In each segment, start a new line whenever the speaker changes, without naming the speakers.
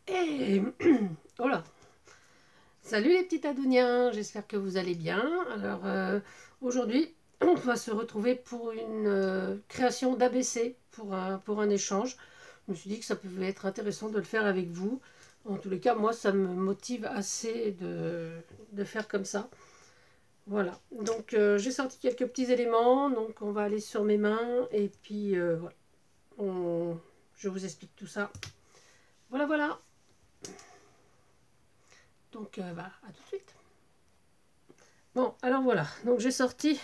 Et voilà. Salut les petits Adouniens, j'espère que vous allez bien. Alors aujourd'hui, on va se retrouver pour une création d'ABC pour un échange. Je me suis dit que ça pouvait être intéressant de le faire avec vous. En tous les cas, moi, ça me motive assez de faire comme ça. Voilà. Donc j'ai sorti quelques petits éléments. Donc on va aller sur mes mains et puis voilà. Je vous explique tout ça. Voilà, voilà. Donc bah, à tout de suite. Bon, alors voilà, donc j'ai sorti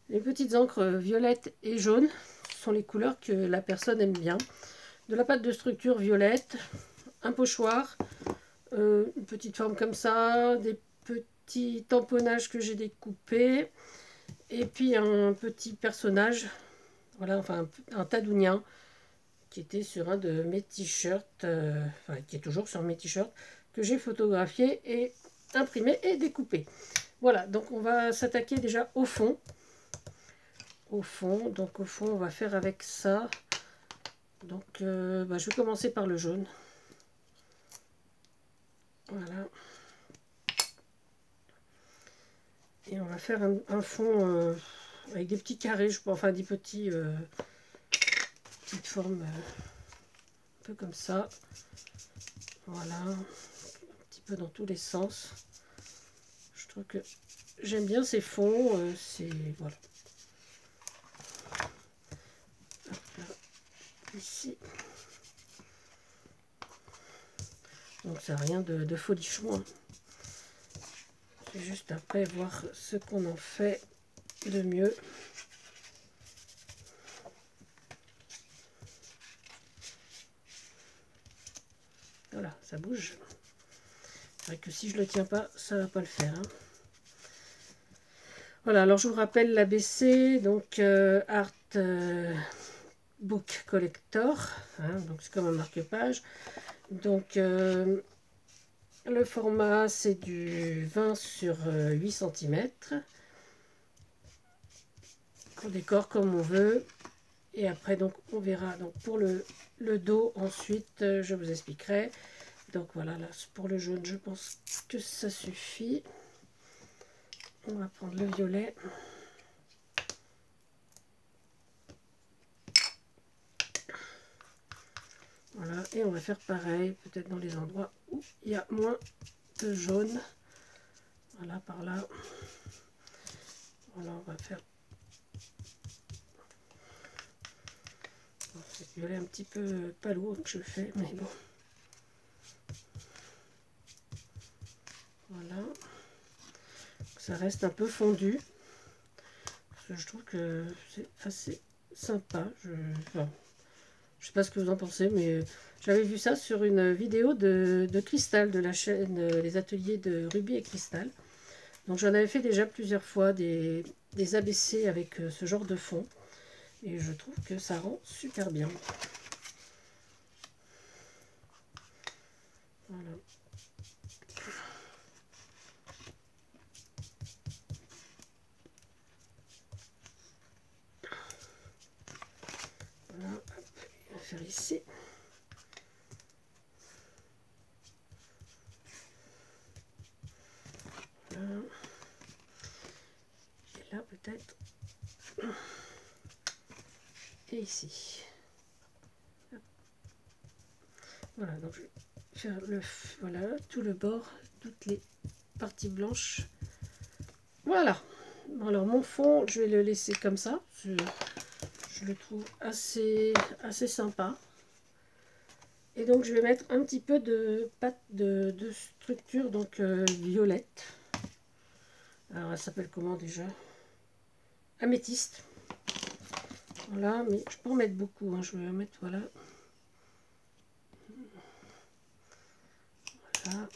les petites encres violettes et jaunes. Ce sont les couleurs que la personne aime bien. De la pâte de structure violette, un pochoir, une petite forme comme ça, des petits tamponnages que j'ai découpés, et puis un petit personnage, voilà, enfin un tadounien, qui était sur un de mes t-shirts, enfin qui est toujours sur mes t-shirts, que j'ai photographié et imprimé et découpé. Voilà, donc on va s'attaquer déjà au fond. Donc au fond, on va faire avec ça. Donc bah, je vais commencer par le jaune. Voilà. Et on va faire un fond avec des petits carrés, je pense, enfin des petites formes un peu comme ça. Voilà. Un petit peu dans tous les sens. Je trouve que j'aime bien ces fonds. C'est voilà. Hop, là, ici. Donc c'est rien de folichon. Hein. C'est juste après voir ce qu'on en fait de mieux. Voilà, ça bouge. C'est vrai que si je ne le tiens pas, ça ne va pas le faire. Hein. Voilà, alors je vous rappelle l'ABC, donc Art Book Collector, hein, donc c'est comme un marque-page. Donc le format c'est du 20 sur 8 cm. On décore comme on veut. Et après donc on verra donc pour le dos ensuite je vous expliquerai. Donc voilà, là pour le jaune je pense que ça suffit. On va prendre le violet. Voilà, et on va faire pareil, peut-être dans les endroits où il y a moins de jaune. Voilà, par là. Voilà, on va faire... Bon, c'est violet un petit peu pas lourd que je fais, mais bon. Voilà. Ça reste un peu fondu. Parce que je trouve que c'est assez sympa. Enfin, je sais pas ce que vous en pensez, mais j'avais vu ça sur une vidéo de Cristal, de la chaîne Les Ateliers de Ruby et Cristal. Donc j'en avais fait déjà plusieurs fois des ABC avec ce genre de fond. Et je trouve que ça rend super bien. Voilà. Voilà, hop, on va faire ici. Voilà. Et là peut-être. Et ici. Hop. Voilà, donc je vais faire voilà, tout le bord, toutes les parties blanches. Voilà. Bon, alors mon fond, je vais le laisser comme ça. Je le trouve assez sympa. Et donc je vais mettre un petit peu de pâte de structure, donc violette. Alors elle s'appelle comment déjà? Améthyste. Voilà, mais je peux en mettre beaucoup. Hein. Je vais en mettre, voilà. Voilà.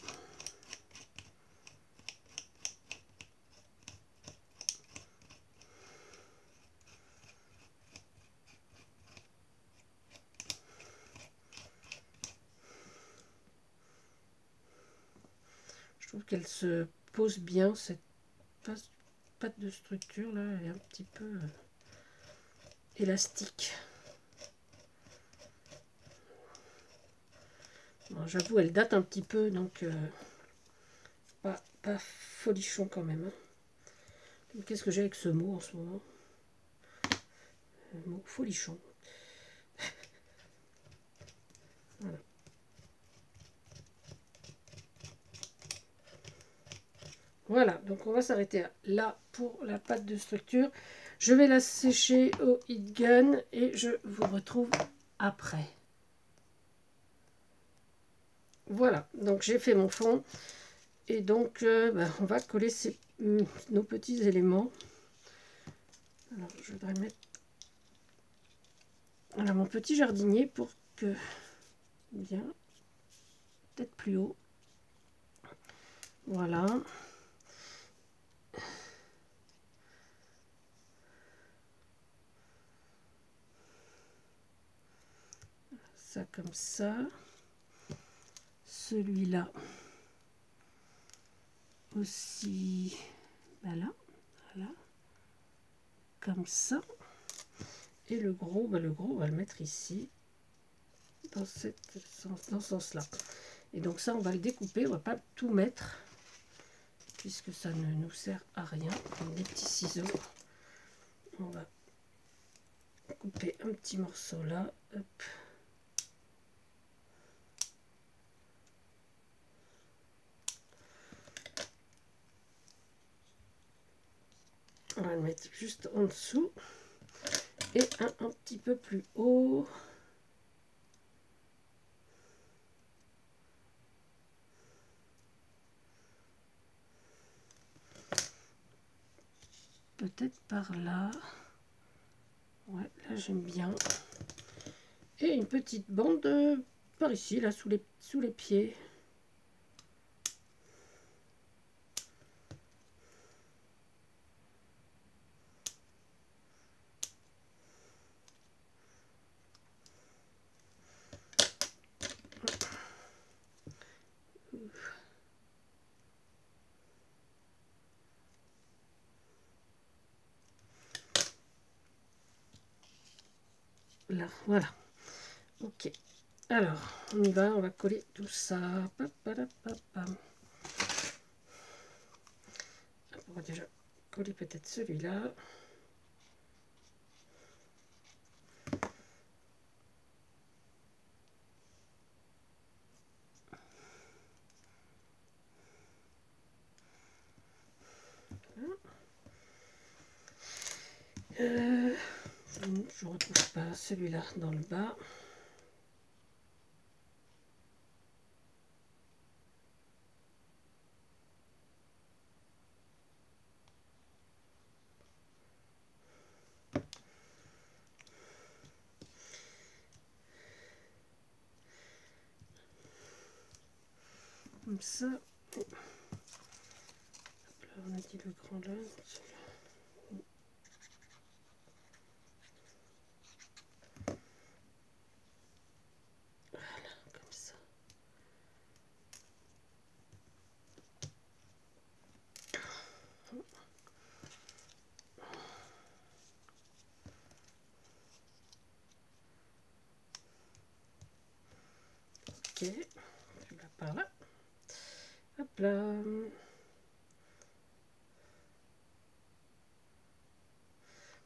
Je trouve qu'elle se pose bien, cette pâte de structure là, elle est un petit peu élastique. J'avoue, elle date un petit peu, donc pas folichon quand même. Hein. Qu'est-ce que j'ai avec ce mot en ce moment? Le mot folichon. Voilà. Voilà, donc on va s'arrêter là pour la pâte de structure. Je vais la sécher au heat gun et je vous retrouve après. Voilà, donc j'ai fait mon fond et donc on va coller nos petits éléments. Alors je voudrais mettre voilà, mon petit jardinier pour que bien peut-être plus haut. Voilà. Ça comme ça. Celui-là aussi. Voilà. Voilà. Comme ça. Et le gros, on va le mettre ici. Dans ce sens-là. Et donc ça, on va le découper. On va pas tout mettre. Puisque ça ne nous sert à rien. Comme des petits ciseaux. On va couper un petit morceau là. Hop. On va le mettre juste en dessous et un petit peu plus haut. Peut-être par là. Ouais, là j'aime bien. Et une petite bande par ici, là, sous les pieds. Là, voilà. Ok. Alors, on y va, on va coller tout ça. On va déjà coller peut-être celui-là. Je ne retrouve pas celui-là dans le bas. Comme ça. Hop là, on a dit le grand là. Voilà, comme ça. Ok, celui-là par là. Hop là.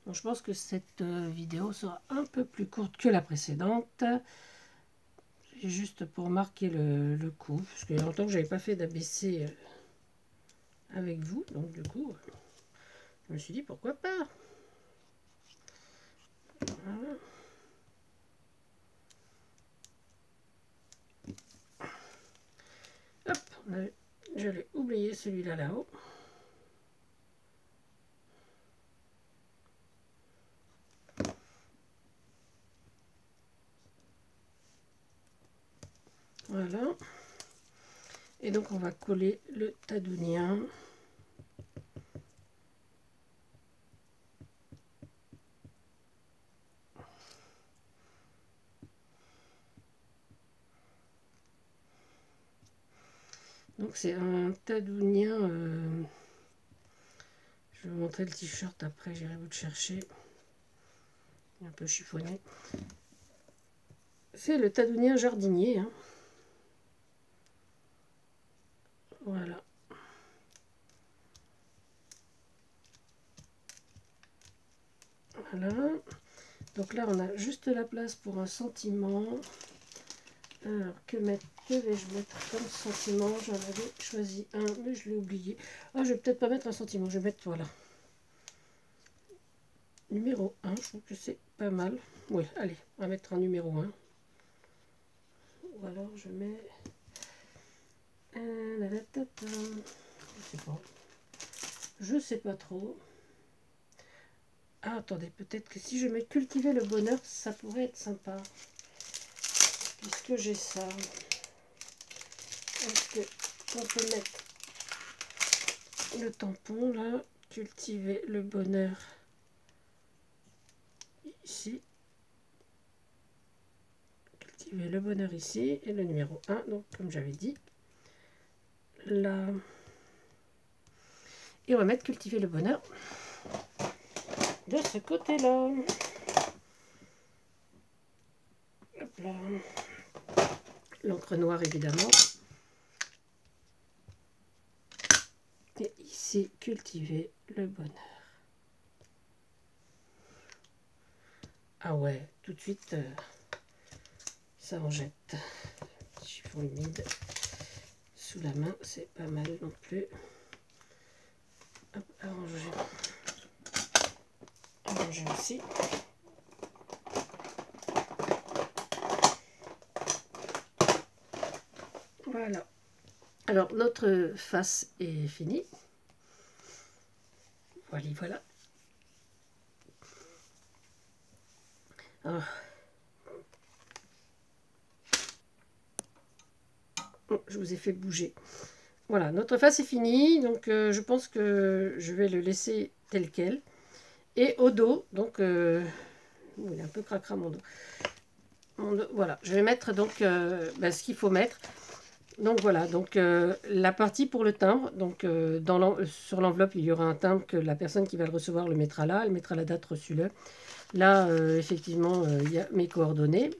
Bon, je pense que cette vidéo sera un peu plus courte que la précédente. Juste pour marquer le coup, parce qu'il y a longtemps que je n'avais pas fait d'ABC avec vous, donc du coup, je me suis dit pourquoi pas. Voilà. Hop, je l'ai oublié celui-là là-haut. Voilà. Et donc on va coller le tadounien. Donc c'est un tadounien. Je vais vous montrer le t-shirt après, j'irai vous le chercher. Un peu chiffonné. C'est le tadounien jardinier. Hein. Voilà. Voilà. Donc là, on a juste la place pour un sentiment. Alors, que vais-je mettre comme sentiment? J'en avais choisi un, mais je l'ai oublié. Ah, je vais peut-être pas mettre un sentiment, je vais mettre, voilà. Numéro 1, je trouve que c'est pas mal. Oui, allez, on va mettre un numéro 1. Ou alors je mets... Je sais pas. Je sais pas trop. Ah, attendez, peut-être que si je mets cultiver le bonheur, ça pourrait être sympa. Puisque j'ai ça. Est-ce qu'on peut mettre le tampon là? Cultiver le bonheur ici. Cultiver le bonheur ici. Et le numéro 1, donc comme j'avais dit. Là. Et on va mettre cultiver le bonheur de ce côté-là. Hop là. L'encre noire évidemment. Et ici, cultiver le bonheur. Ah ouais, tout de suite, ça en jette. Chiffon humide sous la main, c'est pas mal non plus. Hop, arranger. Arranger aussi. Voilà. Alors, notre face est finie. Voilà, voilà. Alors, oh, je vous ai fait bouger. Voilà, notre face est finie. Donc, je pense que je vais le laisser tel quel. Et au dos, donc, il est un peu cracra mon dos. Voilà, je vais mettre donc ce qu'il faut mettre. Donc voilà, donc la partie pour le timbre, donc sur l'enveloppe il y aura un timbre que la personne qui va le recevoir le mettra là, elle mettra la date reçue-le. Là, effectivement, il y a mes coordonnées.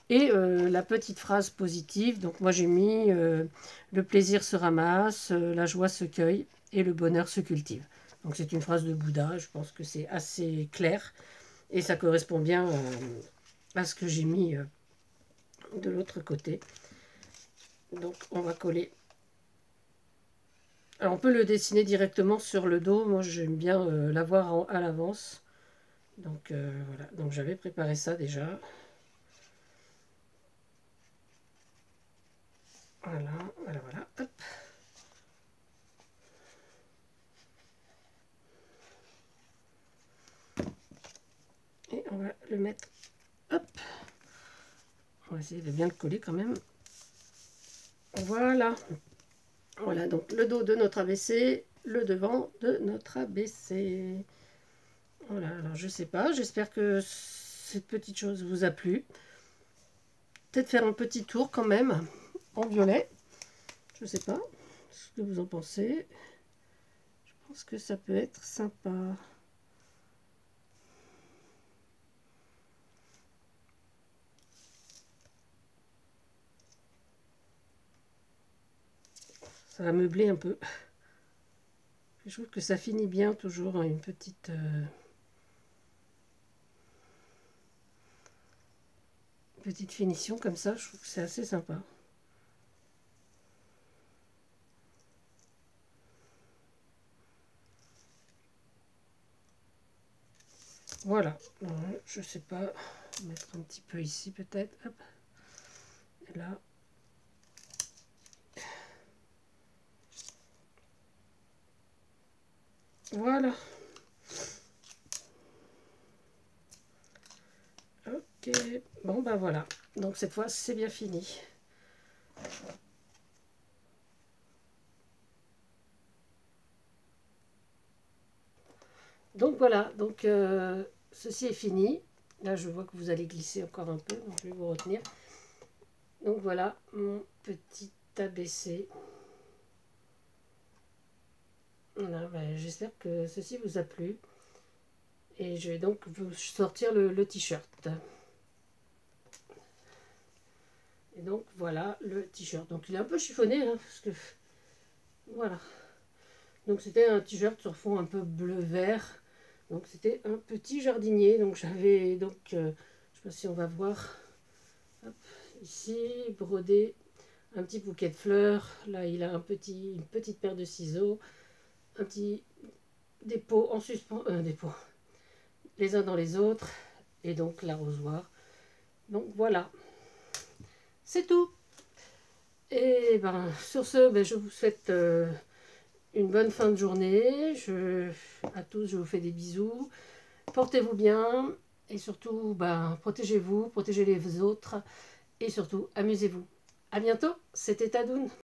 Et la petite phrase positive, donc moi j'ai mis le plaisir se ramasse, la joie se cueille et le bonheur se cultive. Donc c'est une phrase de Bouddha, je pense que c'est assez clair et ça correspond bien à ce que j'ai mis de l'autre côté. Donc on va coller. Alors on peut le dessiner directement sur le dos. Moi j'aime bien l'avoir à l'avance. Donc voilà. Donc j'avais préparé ça déjà. Voilà, voilà, voilà. Hop. Et on va le mettre. Hop. On va essayer de bien le coller quand même. Voilà. Voilà, donc le dos de notre ABC, le devant de notre ABC. Voilà, alors je sais pas, j'espère que cette petite chose vous a plu. Peut-être faire un petit tour quand même en violet. Je sais pas ce que vous en pensez. Je pense que ça peut être sympa. Ça va meubler un peu. Je trouve que ça finit bien toujours, hein, une petite... petite finition comme ça, je trouve que c'est assez sympa. Voilà, je sais pas, mettre un petit peu ici peut-être, hop, et là. Voilà. Ok, bon ben voilà, donc cette fois c'est bien fini. Donc voilà, donc ceci est fini. Là je vois que vous allez glisser encore un peu, donc je vais vous retenir. Donc voilà mon petit ABC. Voilà, ben, j'espère que ceci vous a plu. Et je vais donc vous sortir le t-shirt. Et donc voilà le t-shirt. Donc il est un peu chiffonné, hein, parce que Voilà. Donc c'était un t-shirt sur fond un peu bleu-vert. Donc c'était un petit jardinier. Donc j'avais donc, je ne sais pas si on va voir, hop, ici, brodé un petit bouquet de fleurs. Là il a une petite paire de ciseaux, un petit des pots en suspens, des pots les uns dans les autres. Et donc l'arrosoir. Donc voilà, c'est tout. Et ben sur ce, ben, je vous souhaite une bonne fin de journée. À tous, je vous fais des bisous. Portez-vous bien et surtout, ben, protégez-vous, protégez les autres et surtout, amusez-vous. À bientôt, c'était Tadoun.